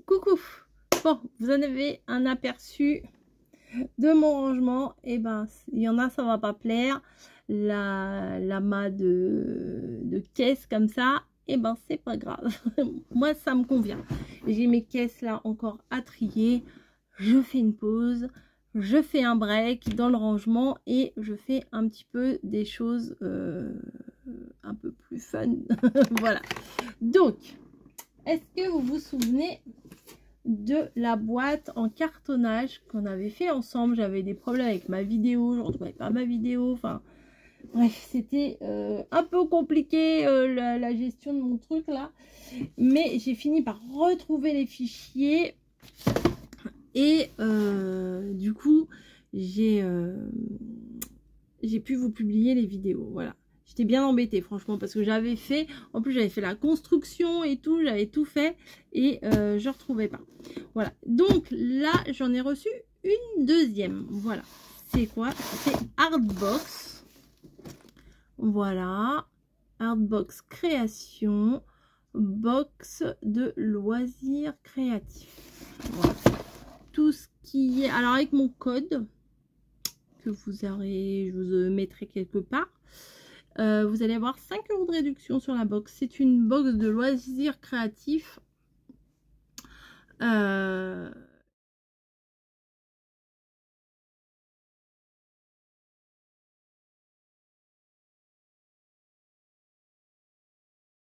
coucou. Bon, vous en avez un aperçu de mon rangement. Et ben, il y en a, ça va pas plaire. L'amas de caisses comme ça, et ben c'est pas grave. Moi, ça me convient. J'ai mes caisses là encore à trier. Je fais une pause. Je fais un break dans le rangement et je fais un petit peu des choses un peu plus fun. Voilà. Donc, est-ce que vous vous souvenez de la boîte en cartonnage qu'on avait fait ensemble? J'avais des problèmes avec ma vidéo, je ne retrouvais pas ma vidéo, enfin bref, c'était un peu compliqué la gestion de mon truc là, mais j'ai fini par retrouver les fichiers et du coup j'ai pu vous publier les vidéos. Voilà, j'étais bien embêtée franchement parce que j'avais fait, en plus j'avais fait la construction et tout, j'avais tout fait et je retrouvais pas. Voilà, donc là j'en ai reçu une deuxième. Voilà, c'est quoi? C'est Artbox. Voilà, Artbox création, box de loisirs créatifs. Voilà, tout ce qui est, alors avec mon code que je vous mettrai quelque part, vous allez avoir 5 € de réduction sur la box. C'est une box de loisirs créatifs. En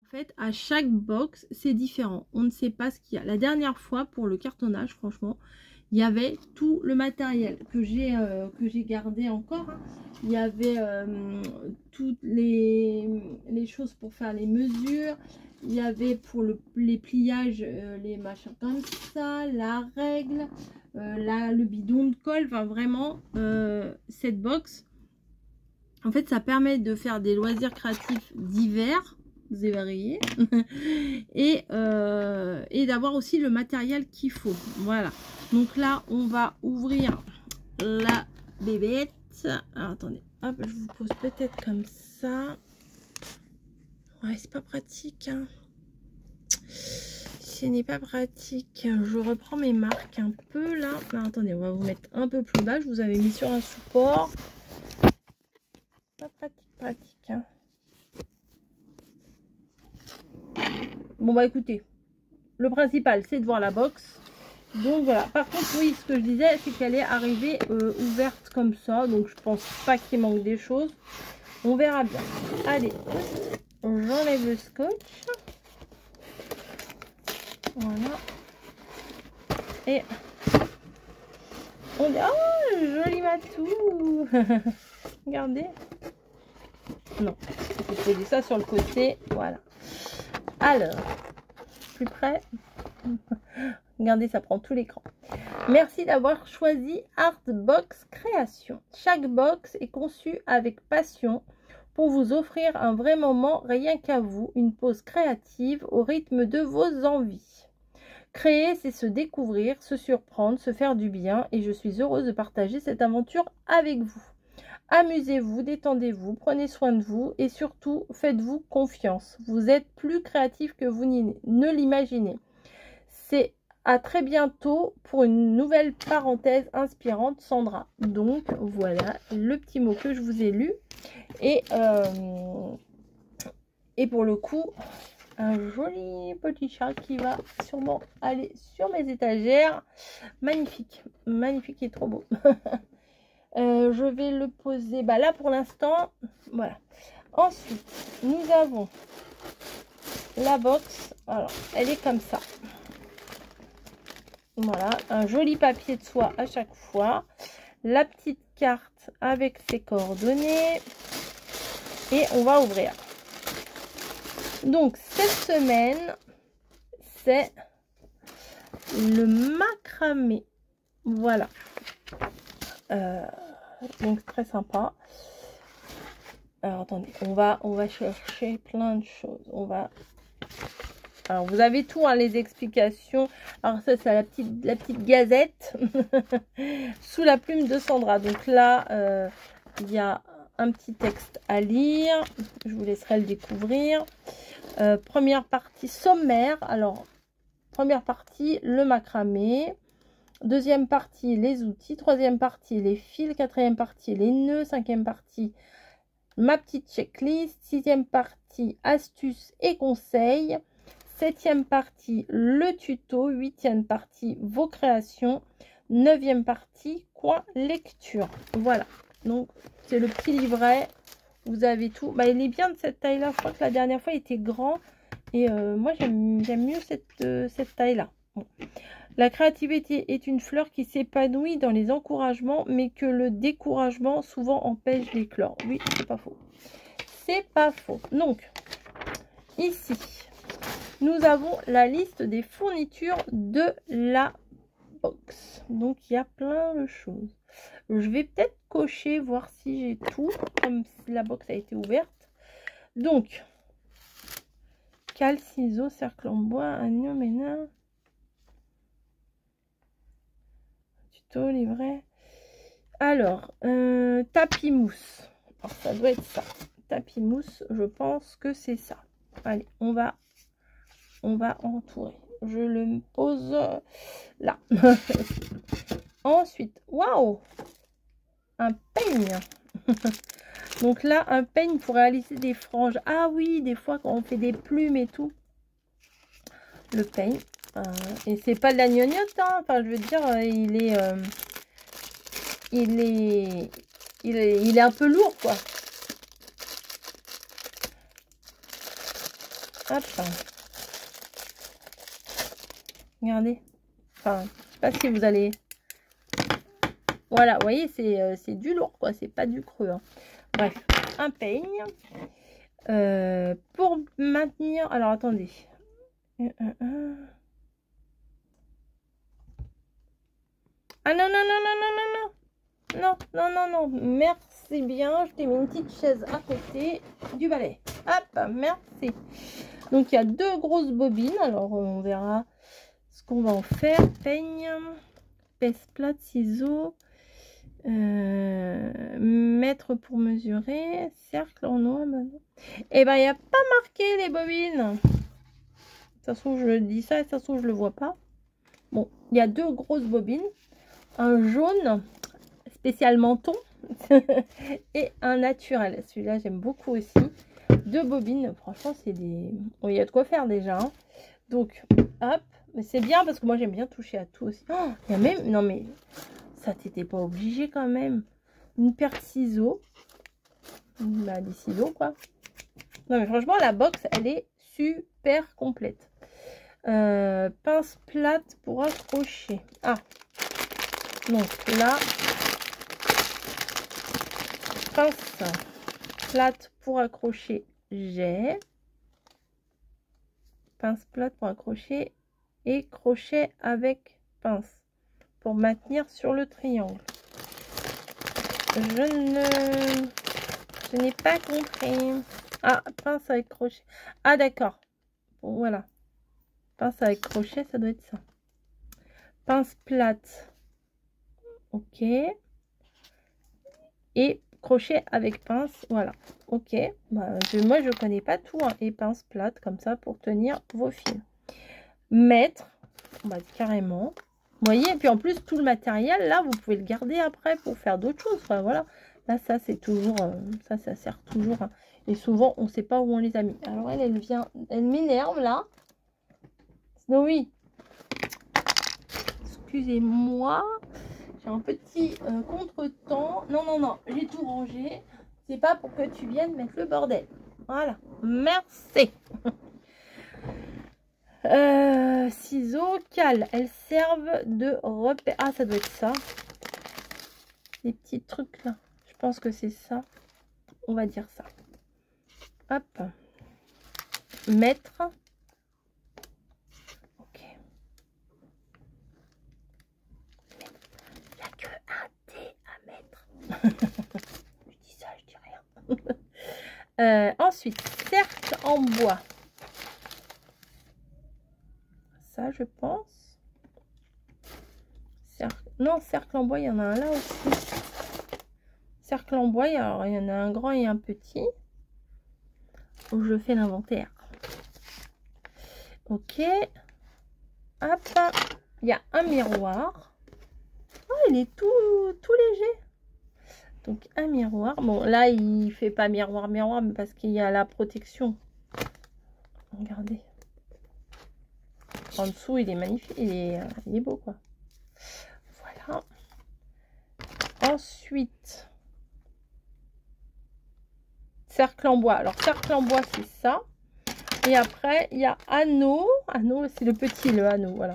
fait, à chaque box, c'est différent. On ne sait pas ce qu'il y a. La dernière fois, pour le cartonnage, franchement, il y avait tout le matériel que j'ai gardé encore. Hein. Il y avait toutes les choses pour faire les mesures. Il y avait pour les pliages, les machins comme ça, la règle, le bidon de colle. Enfin, vraiment, cette box, en fait, ça permet de faire des loisirs créatifs divers. Vous avez varié. et d'avoir aussi le matériel qu'il faut. Voilà. Donc là, on va ouvrir la bébête. Alors, attendez. Hop, je vous pose peut-être comme ça. Ouais, c'est pas pratique. Hein. Ce n'est pas pratique. Je reprends mes marques un peu là. Alors, attendez, on va vous mettre un peu plus bas. Je vous avais mis sur un support. Pas pratique. Hein. Bon bah écoutez, le principal c'est de voir la box. Donc voilà, par contre oui, ce que je disais c'est qu'elle est arrivée ouverte comme ça. Donc je pense pas qu'il manque des choses. On verra bien. Allez, j'enlève le scotch. Voilà. Et on dit, oh joli matou. Regardez. Non, je vais poser ça sur le côté. Voilà. Alors, plus près. Regardez, ça prend tout l'écran. Merci d'avoir choisi Artbox Création. Chaque box est conçue avec passion pour vous offrir un vrai moment rien qu'à vous, une pause créative au rythme de vos envies. Créer, c'est se découvrir, se surprendre, se faire du bien et je suis heureuse de partager cette aventure avec vous. Amusez-vous, détendez-vous, prenez soin de vous et surtout, faites-vous confiance. Vous êtes plus créatif que vous ne l'imaginez. C'est à très bientôt pour une nouvelle parenthèse inspirante, Sandra. Donc, voilà le petit mot que je vous ai lu. Et pour le coup, un joli petit chat qui va sûrement aller sur mes étagères. Magnifique, magnifique et trop beau. Je vais le poser là pour l'instant. Voilà. Ensuite, nous avons la box. Alors, elle est comme ça. Voilà, un joli papier de soie à chaque fois. La petite carte avec ses coordonnées. Et on va ouvrir. Donc, cette semaine, c'est le macramé. Voilà. Donc très sympa. Alors attendez, on va chercher plein de choses. Alors vous avez tout, hein, les explications. Alors ça c'est la petite gazette sous la plume de Sandra. Donc là il y a un petit texte à lire. Je vous laisserai le découvrir. Première partie sommaire. Alors première partie, le macramé. Deuxième partie, les outils. Troisième partie, les fils. Quatrième partie, les nœuds. Cinquième partie, ma petite checklist. Sixième partie, astuces et conseils. Septième partie, le tuto. Huitième partie, vos créations. Neuvième partie, coin lecture. Voilà. Donc, c'est le petit livret. Vous avez tout. Bah, il est bien de cette taille-là. Je crois que la dernière fois, il était grand. Et moi, j'aime mieux cette taille-là. Bon. La créativité est une fleur qui s'épanouit dans les encouragements, mais que le découragement souvent empêche d'éclore. Oui, c'est pas faux. C'est pas faux. Donc, ici, nous avons la liste des fournitures de la box. Donc, il y a plein de choses. Je vais peut-être cocher, voir si j'ai tout, comme si la box a été ouverte. Donc, cale, ciseaux, cercle en bois, agneau, ménard, tuto, livret. Alors, tapis mousse. Alors, ça doit être ça. Tapis mousse, je pense que c'est ça. Allez, on va entourer. Je le pose là. Ensuite, waouh, un peigne. Donc là, un peigne pour réaliser des franges. Ah oui, des fois quand on fait des plumes et tout. Le peigne. Et c'est pas de la gnognotte, hein. Enfin, je veux dire, il est un peu lourd, quoi. Hop. Regardez. Enfin, je sais pas si vous allez... Voilà, vous voyez, c'est du lourd, quoi. C'est pas du creux, hein. Bref, un peigne. Pour maintenir... Alors, attendez. Ah non, non, non, non, non, non, non. Non, non, non, non. Merci bien. Je t'ai mis une petite chaise à côté du balai. Hop, merci. Donc, il y a deux grosses bobines. Alors, on verra ce qu'on va en faire. Peigne, pèse plate, ciseaux, mètre pour mesurer, cercle en noix. Et ben, il n'y a pas marqué les bobines. De toute façon, je dis ça et de toute façon, je le vois pas. Bon, il y a deux grosses bobines. Un jaune spécial menton et un naturel. Celui-là, j'aime beaucoup aussi. Deux bobines. Franchement, c'est des... Bon, il y a de quoi faire déjà. Hein. Donc, hop. Mais c'est bien parce que moi, j'aime bien toucher à tout aussi. Oh, il y a même... Non, mais ça, t'étais pas obligé quand même. Une paire de ciseaux. Bah, des ciseaux, quoi. Non, mais franchement, la box, elle est super complète. Pince plate pour accrocher. Ah. Donc là, pince plate pour accrocher, j'ai. Pince plate pour accrocher et crochet avec pince pour maintenir sur le triangle. Je n'ai pas compris. Ah, pince avec crochet. Ah, d'accord. Bon, voilà. Pince avec crochet, ça doit être ça. Pince plate. Ok. Et crochet avec pince. Voilà. Ok. Bah, moi, je connais pas tout. Hein. Et pince plate comme ça pour tenir vos fils. Mètre. Bah, carrément. Vous voyez. Et puis en plus, tout le matériel, là, vous pouvez le garder après pour faire d'autres choses. Enfin, voilà. Là, ça, c'est toujours... ça sert toujours. Hein. Et souvent, on ne sait pas où on les a mis. Alors, elle vient... Elle m'énerve, là. Snowy. Excusez-moi. J'ai un petit contretemps. Non, non, non. J'ai tout rangé. C'est pas pour que tu viennes mettre le bordel. Voilà. Merci. Ciseaux, cales. Elles servent de repère. Ah, ça doit être ça. Les petits trucs, là. Je pense que c'est ça. On va dire ça. Hop. Mettre. Ok. Il n'y a que un T à mettre. Je dis ça, je dis rien. Ensuite, cercle en bois. Ça, je pense. Non, cercle en bois, il y en a un là aussi. Cercle en bois, alors, il y en a un grand et un petit. Où je fais l'inventaire. Ok. Hop, il y a un miroir. Oh, il est tout léger. Donc un miroir. Bon, là, il fait pas miroir, mais parce qu'il y a la protection. Regardez. En dessous, il est magnifique. Il est beau, quoi. Voilà. Ensuite, cercle en bois. Alors, cercle en bois, c'est ça. Et après, il y a anneau. Anneau, c'est le petit, le anneau, voilà.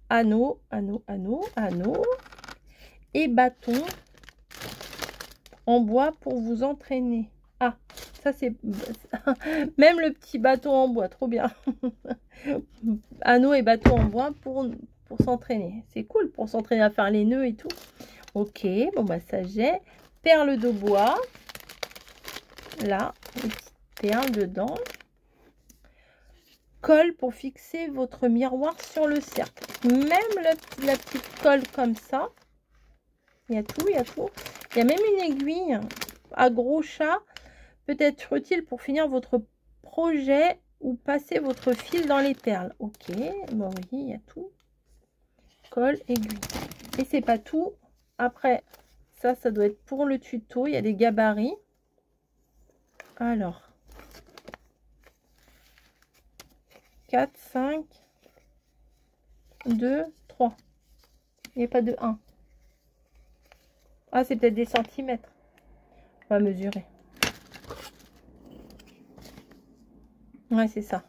Anneau, anneau, anneau, anneau. Et bâton en bois pour vous entraîner. Ah, ça c'est... Même le petit bâton en bois, trop bien. Anneau et bâton en bois pour s'entraîner. C'est cool pour s'entraîner à faire les nœuds et tout. Ok, bon bah ça j'ai. Perles de bois. Là, une petite perle dedans. Colle pour fixer votre miroir sur le cercle. Même la petite colle comme ça. Il y a tout, il y a tout. Il y a même une aiguille à gros chat. Peut être utile pour finir votre projet ou passer votre fil dans les perles. Ok, bon oui, il y a tout. Colle, aiguille. Et c'est pas tout. Après, ça doit être pour le tuto. Il y a des gabarits. Alors, 4, 5, 2, 3. Il n'y a pas de 1. Ah, c'est peut-être des centimètres. On va mesurer. Ouais, c'est ça.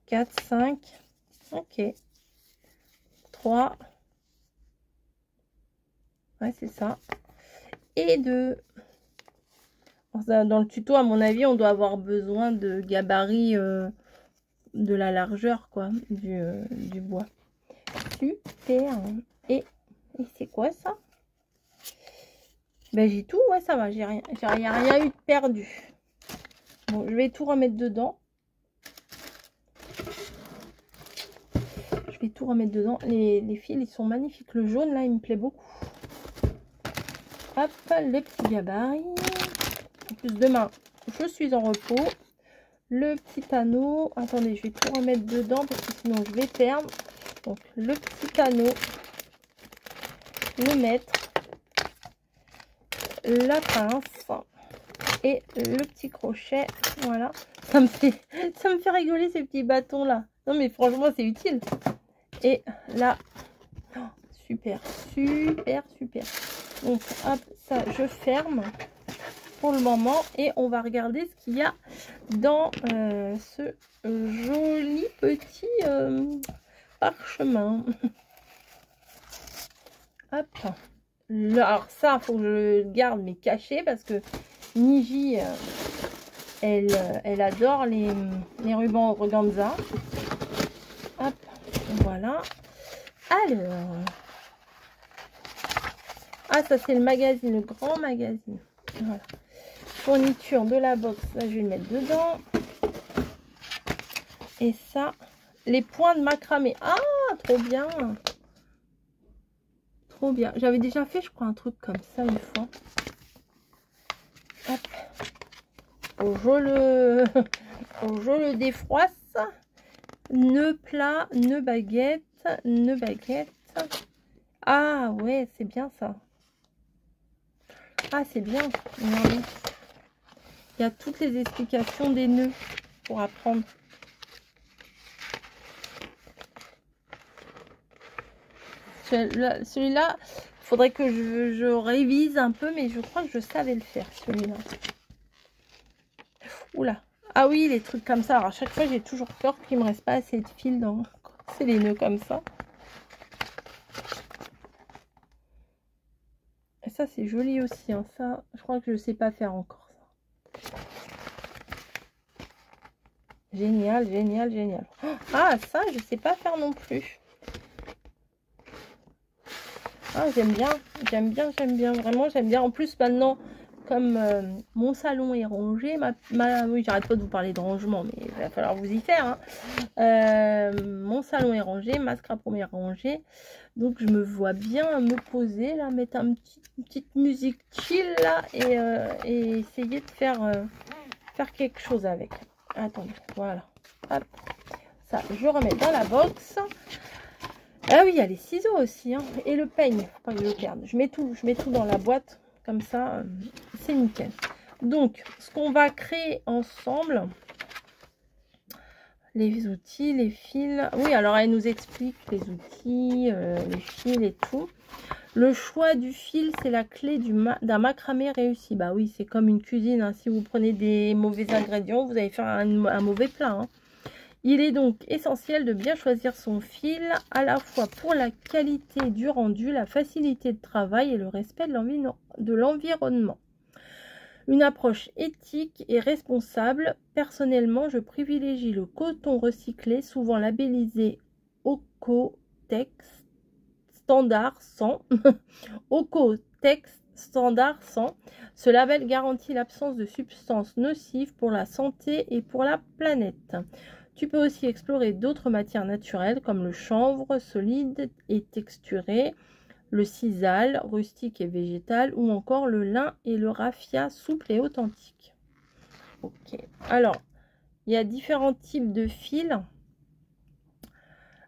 4, 5. Ok. 3. Ouais, c'est ça. Et 2. Dans le tuto, à mon avis, on doit avoir besoin de gabarit de la largeur, quoi, du bois. Super. Et c'est quoi ça? Ben, j'ai tout, ouais, ça va, j'ai rien eu de perdu. Bon, je vais tout remettre dedans. Je vais tout remettre dedans. Les fils, ils sont magnifiques. Le jaune, là, il me plaît beaucoup. Hop, le petit gabarit. En plus, demain, je suis en repos. Le petit anneau. Attendez, je vais tout remettre dedans parce que sinon, je vais perdre. Donc, le petit anneau. Le mètre. La pince. Et le petit crochet. Voilà. Ça me fait rigoler ces petits bâtons là. Non mais franchement c'est utile. Et là, oh, super. Donc hop, ça je ferme pour le moment. Et on va regarder ce qu'il y a dans ce joli petit parchemin. Hop. Alors ça, faut que je le garde mais caché parce que Niji, elle adore les rubans organza. Hop, voilà. Alors, ah ça c'est le magazine, le grand magazine. Voilà. Fourniture de la box, là je vais le mettre dedans. Et ça, les points de macramé. Ah, trop bien. Trop bien. J'avais déjà fait, je crois, un truc comme ça une fois. Hop. Je le défroisse. Nœud plat, nœud baguette, nœud baguette. Ah ouais, c'est bien ça. Ah, c'est bien. Il y a toutes les explications des nœuds pour apprendre. Celui-là, il faudrait que je révise un peu, mais je crois que je savais le faire, celui-là. Oula. Ah oui, les trucs comme ça. Alors, à chaque fois, j'ai toujours peur qu'il ne me reste pas assez de fil dans... C'est les nœuds comme ça. Et ça, c'est joli aussi. Hein. Ça, je crois que je ne sais pas faire encore ça. Génial, génial, génial. Ah, ça, je ne sais pas faire non plus. Ah, j'aime bien, vraiment, j'aime bien. En plus, maintenant, comme mon salon est rangé, oui, j'arrête pas de vous parler de rangement, mais il va falloir vous y faire. Hein. Mon salon est rangé, ma scraproom est rangée. Donc, je me vois bien me poser, là, mettre une petite musique chill, là, et essayer de faire quelque chose avec. Attendez, voilà. Hop. Ça, je remets dans la box. Ah oui, il y a les ciseaux aussi, hein, et le peigne. Faut pas que je le perde. Je mets tout dans la boîte. Comme ça, c'est nickel. Donc, ce qu'on va créer ensemble, les outils, les fils. Oui, alors elle nous explique les outils, les fils et tout. Le choix du fil, c'est la clé d'un macramé réussi. Bah oui, c'est comme une cuisine, hein. Si vous prenez des mauvais ingrédients, vous allez faire un mauvais plat, hein. Il est donc essentiel de bien choisir son fil, à la fois pour la qualité du rendu, la facilité de travail et le respect de l'environnement. Une approche éthique et responsable. Personnellement, je privilégie le coton recyclé, souvent labellisé Oeko-Tex Standard 100. Oeko-Tex Standard 100. Ce label garantit l'absence de substances nocives pour la santé et pour la planète. Tu peux aussi explorer d'autres matières naturelles comme le chanvre solide et texturé, le sisal rustique et végétal, ou encore le lin et le raffia souple et authentique. Ok, alors il y a différents types de fils.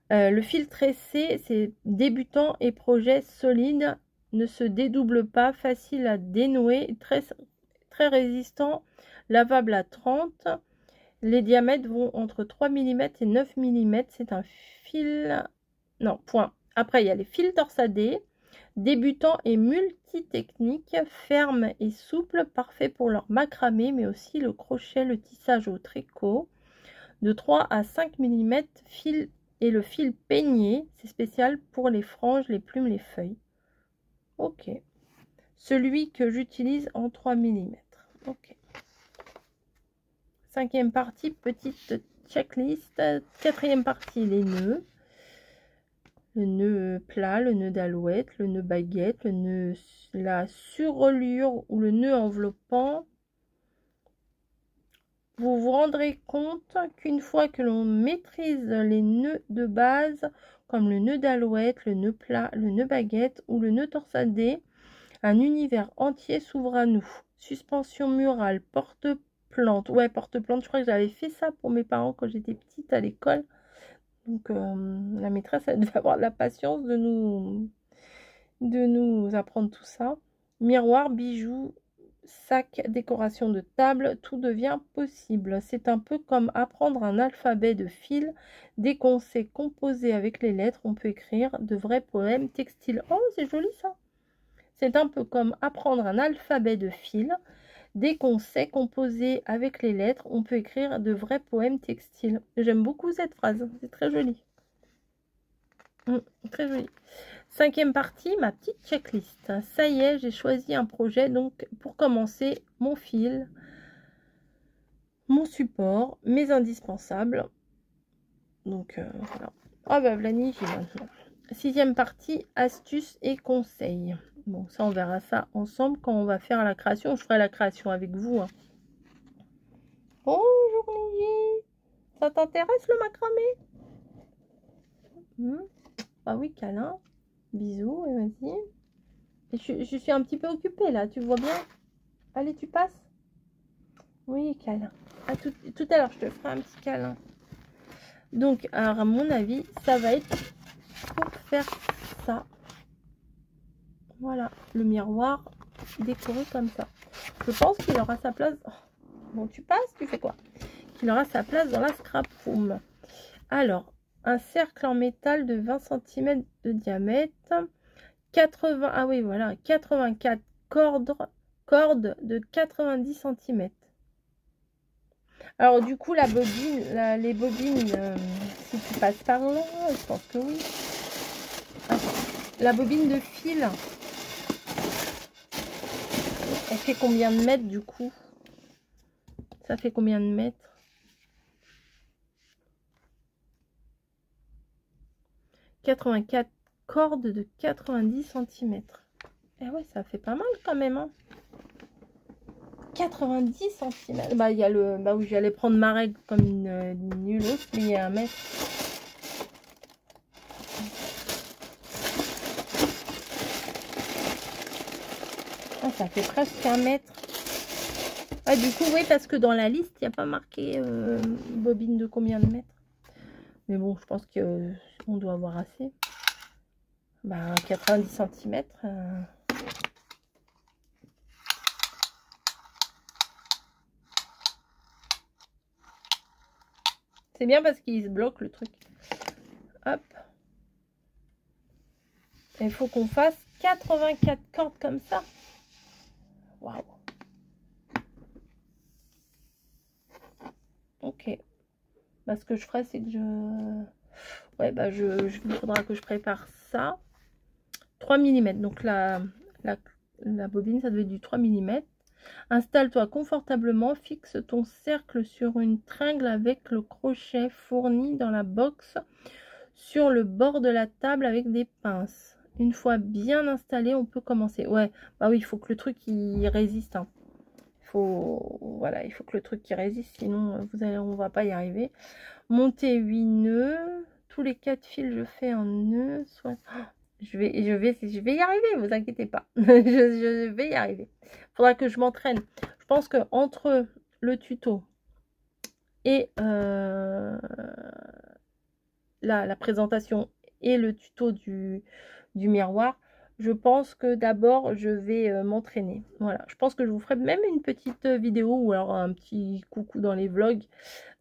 Le fil tressé, c'est débutant et projet solide, ne se dédouble pas, facile à dénouer, très résistant, lavable à 30. Les diamètres vont entre 3 mm et 9 mm. C'est un fil... Non, point. Après, il y a les fils torsadés, débutants et multitechniques, fermes et souples, parfaits pour leur macramé, mais aussi le crochet, le tissage au tricot. De 3 à 5 mm, fil et le fil peigné, c'est spécial pour les franges, les plumes, les feuilles. Ok. Celui que j'utilise en 3 mm. Ok. 5e partie, petite checklist. 4e partie, les nœuds. Le nœud plat, le nœud d'alouette, le nœud baguette, la surreliure ou le nœud enveloppant. Vous vous rendrez compte qu'une fois que l'on maîtrise les nœuds de base, comme le nœud d'alouette, le nœud plat, le nœud baguette ou le nœud torsadé, un univers entier s'ouvre à nous. Suspension murale, porte-plante. Ouais, porte-plante, je crois que j'avais fait ça pour mes parents quand j'étais petite à l'école. Donc, la maîtresse, elle devait avoir de la patience de nous apprendre tout ça. Miroir, bijoux, sac, décoration de table, tout devient possible. C'est un peu comme apprendre un alphabet de fil. Dès qu'on sait composer avec les lettres, on peut écrire de vrais poèmes textiles. Oh, c'est joli ça! C'est un peu comme apprendre un alphabet de fil. Dès qu'on sait composer avec les lettres, on peut écrire de vrais poèmes textiles. J'aime beaucoup cette phrase, c'est très joli. Très joli. 5e partie, ma petite checklist. Ça y est, j'ai choisi un projet. Donc, pour commencer, mon fil, mon support, mes indispensables. Donc, voilà. Ah bah, Vlani, j'ai maintenant. 6e partie, astuces et conseils. Bon, ça, on verra ça ensemble quand on va faire la création. Je ferai la création avec vous. Hein. Bonjour, Lily. Ça t'intéresse, le macramé? Ah oui, câlin. Bisous, et vas-y. Je suis un petit peu occupée, là. Tu vois bien? Allez, tu passes? Oui, câlin. À tout à l'heure, je te ferai un petit câlin. Donc, alors, à mon avis, ça va être pour faire ça. Voilà, le miroir décoré comme ça. Je pense qu'il aura sa place. Bon, tu passes, tu fais quoi? Qu'il aura sa place dans la scrap room. Alors, un cercle en métal de 20 cm de diamètre. 80, ah oui, voilà, 84 cordes de 90 cm. Alors, du coup, la bobine, les bobines, si tu passes par là, je pense que oui. La bobine de fil, elle fait combien de mètres du coup? Ça fait combien de mètres? « 84 cordes de 90 cm. Et ouais, ça fait pas mal quand même. Hein. 90 cm. Bah, il y a le. Bah oui, j'allais prendre ma règle comme une nulle autre, mais il y a 1 mètre. Ah, ça fait presque 1 mètre. Ah, du coup, oui, parce que dans la liste, il n'y a pas marqué bobine de combien de mètres. Mais bon, je pense qu'on doit avoir assez. Bah, 90 cm. C'est bien parce qu'il se bloque le truc. Hop. Il faut qu'on fasse 84 cordes comme ça. Waouh. Ok. Bah, ce que je ferai, c'est que ouais, bah, il faudra que je prépare ça. 3 mm. Donc la bobine, ça devait être du 3 mm. Installe-toi confortablement, fixe ton cercle sur une tringle avec le crochet fourni dans la box sur le bord de la table avec des pinces. Une fois bien installé, on peut commencer. Ouais, bah oui, il faut que le truc il résiste. Hein. Voilà, il faut que le truc qui résiste, sinon on va pas y arriver. Monter 8 nœuds. Tous les 4 fils, je fais un nœud. Soit... Je vais y arriver, vous inquiétez pas. je vais y arriver. Il faudra que je m'entraîne. Je pense que entre le tuto et la présentation et le tuto du miroir, je pense que d'abord je vais m'entraîner. Voilà, je pense que je vous ferai même une petite vidéo ou alors un petit coucou dans les vlogs.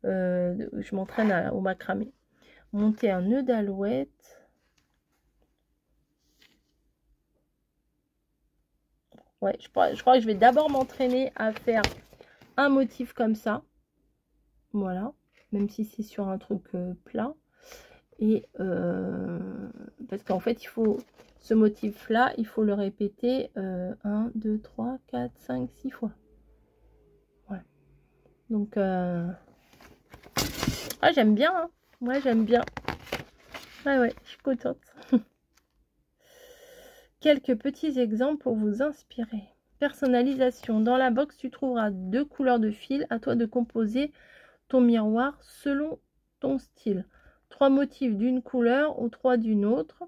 Je m'entraîne au macramé. Monter un nœud d'alouette. Ouais, je crois que je vais d'abord m'entraîner à faire un motif comme ça. Voilà, même si c'est sur un truc plat. Et parce qu'en fait, il faut ce motif-là, il faut le répéter 1, 2, 3, 4, 5, 6 fois. Ouais. Donc, ah, j'aime bien. Hein. Ouais, j'aime bien. Ouais, je suis contente. Quelques petits exemples pour vous inspirer. Personnalisation. Dans la box, tu trouveras 2 couleurs de fil. À toi de composer ton miroir selon ton style. 3 motifs d'une couleur ou 3 d'une autre.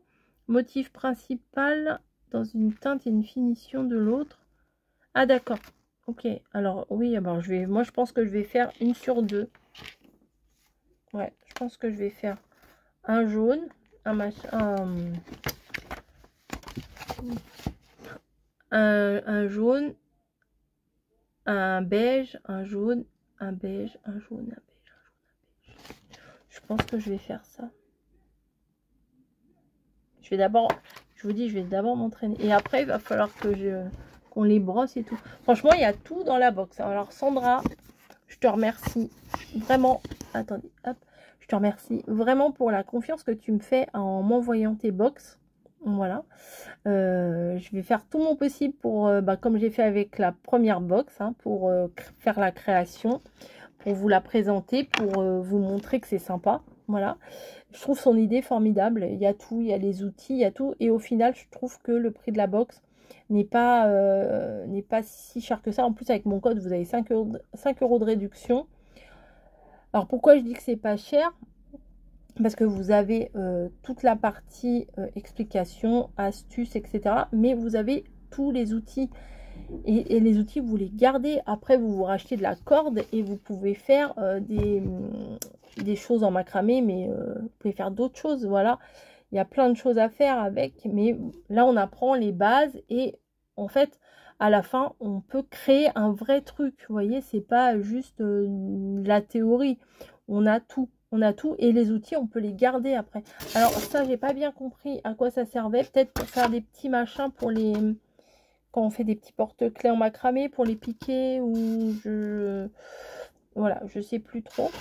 Motif principal dans une teinte et une finition de l'autre. Ah d'accord. Ok. Alors oui, alors moi je pense que je vais faire une sur 2. Ouais, je pense que je vais faire un jaune, un jaune, un beige, un jaune, un beige, un jaune, un beige, un jaune, un beige. Je pense que je vais faire ça. Je vous dis, je vais d'abord m'entraîner. Et après, il va falloir qu'on les brosse et tout. Franchement, il y a tout dans la box. Alors Sandra, je te remercie vraiment. Attendez, hop. Je te remercie vraiment pour la confiance que tu me fais en m'envoyant tes box. Voilà. Je vais faire tout mon possible pour, comme j'ai fait avec la première box, hein, pour faire la création, pour vous la présenter, pour vous montrer que c'est sympa. Voilà. Je trouve son idée formidable. Il y a tout, il y a les outils, il y a tout. Et au final, je trouve que le prix de la box n'est pas si cher que ça. En plus, avec mon code, vous avez 5 € de réduction. Alors, pourquoi je dis que c'est pas cher? Parce que vous avez toute la partie explication, astuces, etc. Mais vous avez tous les outils. Et les outils, vous les gardez. Après, vous rachetez de la corde et vous pouvez faire des choses en macramé. Mais vous pouvez faire d'autres choses. Voilà. Il y a plein de choses à faire avec. Mais là, on apprend les bases. Et en fait, à la fin, on peut créer un vrai truc. Vous voyez, c'est pas juste la théorie. On a tout. On a tout et les outils, on peut les garder après. Alors ça, j'ai pas bien compris à quoi ça servait. Peut-être pour faire des petits machins pour les... Quand on fait des petits porte-clés en macramé, pour les piquer ou... Voilà, je sais plus trop.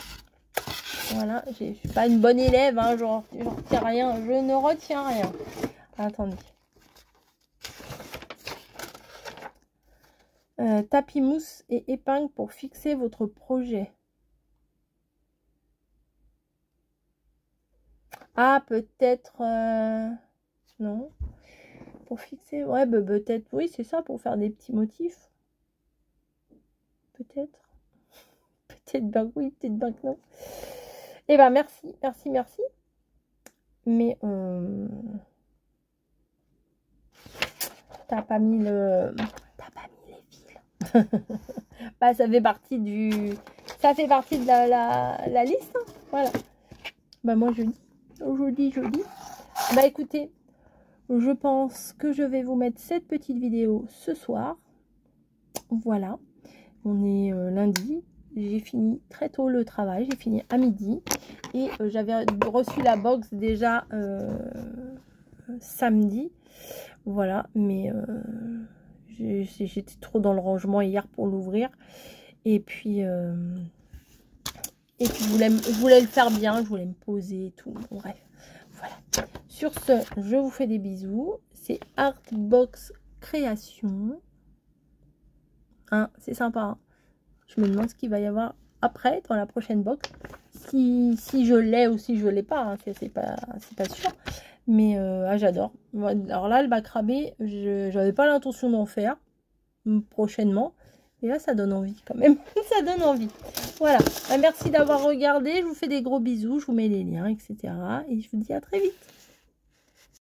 Voilà, je suis pas une bonne élève, hein, je retiens rien. Je ne retiens rien. Attendez. Tapis mousse et épingle pour fixer votre projet. Ah, peut-être... non. Pour fixer... Ouais, bah, peut-être... Oui, c'est ça, pour faire des petits motifs. Peut-être. Peut-être ben oui, peut-être ben non. Eh ben, merci, merci, merci. Mais... T'as pas mis le... T'as pas mis les fils. Bah, ça fait partie du... Ça fait partie de la liste. Hein. Voilà. Bah moi jeudi. Bah écoutez, je pense que je vais vous mettre cette petite vidéo ce soir. Voilà, on est lundi. J'ai fini très tôt le travail, j'ai fini à midi. Et j'avais reçu la box déjà samedi. Voilà, mais j'étais trop dans le rangement hier pour l'ouvrir. Et puis je voulais le faire bien, je voulais me poser et tout. Bon, bref, voilà. Sur ce, je vous fais des bisous. C'est Artbox Création. Hein, c'est sympa. Hein. Je me demande ce qu'il va y avoir après, dans la prochaine box. Si je l'ai ou si je l'ai pas, hein, c'est pas sûr. Mais j'adore. Alors là, le macramé, je n'avais pas l'intention d'en faire prochainement. Et là, ça donne envie quand même. Ça donne envie. Voilà. Merci d'avoir regardé. Je vous fais des gros bisous. Je vous mets les liens, etc. Et je vous dis à très vite.